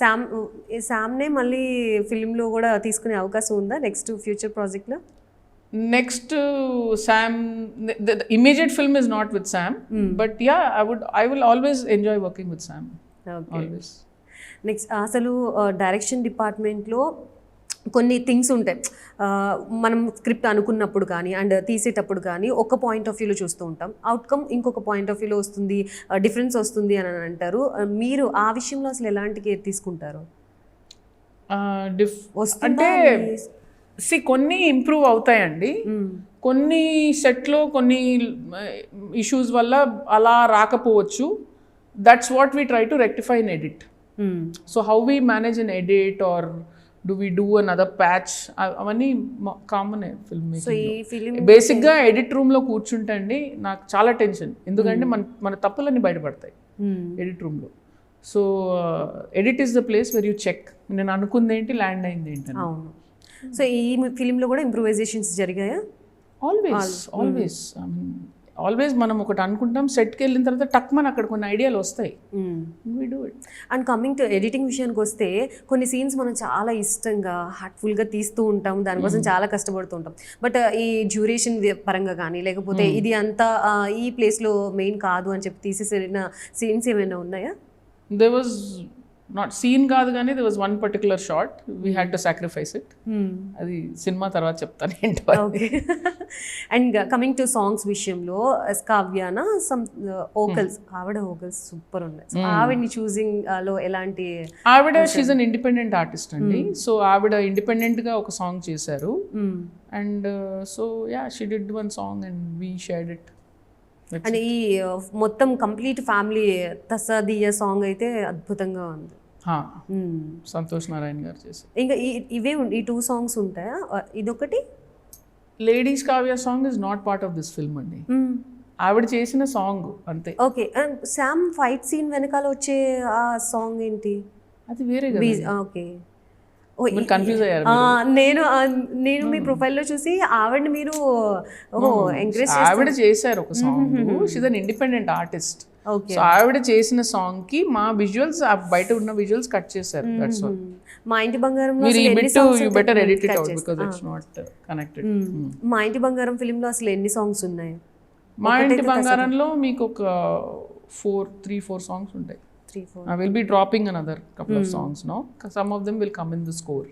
Sam శామ్‌నే మళ్ళీ ఫిల్మ్‌లో గూడా తీసుకునే అవకాశం ఉందా నెక్స్ట్ ఫ్యూచర్ ప్రాజెక్ట్‌లో? Next, Sam, the immediate film is not with Sam, but yeah, I will always enjoy working with Sam. Okay. Always. Next అసలు direction డిపార్ట్మెంట్లో కొన్ని థింగ్స్ ఉంటాయి. మనం స్క్రిప్ట్ అనుకున్నప్పుడు కానీ అండ్ తీసేటప్పుడు కానీ ఒక పాయింట్ ఆఫ్ వ్యూలో చూస్తూ ఉంటాం. అవుట్కమ్ ఇంకొక పాయింట్ ఆఫ్ వ్యూలో వస్తుంది, డిఫరెన్స్ వస్తుంది అని అంటారు. మీరు ఆ విషయంలో అసలు ఎలాంటి కేర్ తీసుకుంటారు? వస్తుందా అంటే కొన్ని ఇంప్రూవ్ అవుతాయండి. కొన్ని సెట్లో కొన్ని ఇష్యూస్ వల్ల అలా రాకపోవచ్చు. That's what we try to rectify in edit. So how we manage in edit or do we do another patch, అవన్నీ కామన్ ఫిల్మ్ మేకింగ్. బేసిక్గా ఎడిట్ రూమ్లో కూర్చుంటే అండి నాకు చాలా టెన్షన్, ఎందుకంటే మన తప్పులన్నీ బయటపడతాయి ఎడిట్ రూమ్లో. So edit is the place where you check నేను అనుకుంది ఏంటి, ల్యాండ్ అయింది ఏంటి. అవును. సో ఈ ఫిలింలో కూడా ఇంప్రూవైజేషన్స్ జరిగాయా? ఆల్వేస్ మనం ఒకటి అనుకుంటాం, సెట్కి వెళ్ళిన తర్వాత టక్ మన అక్కడ కొన్ని ఐడియాలు వస్తాయి. We do it. And coming to editing విషయానికి వస్తే కొన్ని సీన్స్ మనం చాలా ఇష్టంగా హార్ట్ఫుల్గా తీస్తూ ఉంటాం, దానికోసం చాలా కష్టపడుతూ ఉంటాం. బట్ ఈ డ్యూరేషన్ పరంగా కానీ లేకపోతే ఇది అంతా ఈ ప్లేస్లో మెయిన్ కాదు అని చెప్పి తీసేసిన సీన్స్ ఏమైనా ఉన్నాయా? There was not సీన్ కాదు కానీ there was one particular shot we had to sacrifice it. అది సినిమా తర్వాత చెప్తాను ఏంటో. Okay. And coming to songs విషయంలో కావ్యానా సమ్ ఓకల్స్, ఆవిడ ఓకల్స్ సూపర్ ఉన్నాయి. సో ఆవిడని చూసింగ్ లో ఎలాంటి? ఆవిడ షీజ్ అన్ ఇండిపెండెంట్ ఆర్టిస్ట్ అండి. సో ఆవిడ ఇండిపెండెంట్గా ఒక సాంగ్ చేశారు. And so yeah she did one song and we shared it. And ఈ మొత్తం కంప్లీట్ ఫ్యామిలీ తసదియ సాంగ్ అయితే అద్భుతంగా ఉంది. సంతోష్ నారాయణ గారు చేశారు. ఇంకా ఇవే ఈ 2 సాంగ్స్ ఉంటాయా? ఇదొకటి ladies Kavya song is not part of this film అండి. ఆవిడ చేసిన సాంగ్ అంతే. ఓకే. అండ్ శామ్ ఫైట్ సీన్ వెనకాల వచ్చే ఆ సాంగ్ ఏంటి? అది వేరే. ఓకే. కన్ఫ్యూజ్ అయ్యారు. నేను మీ ప్రొఫైల్లో చూసి ఆవిడని మీరు ఎంకరేజ్ ఆవిడ చేశారు ఒక song. She's an independent artist. So ఆవిడ చేసిన సాంగ్ కి మా విజువల్స్ బయట ఉన్న విజువల్స్ కట్ చేశారు. That's all. మా ఇంటి బంగారం better edit it out because it's not connected. మా ఇంటి బంగారం ఫిల్మ్ లో అసలు ఎన్ని సాంగ్స్ ఉన్నాయి? మా ఇంటి బంగారంలో మీకు ఒక 3-4 సాంగ్స్ ఉంటాయి. I will be dropping another couple of songs now. Some of them will come in the score.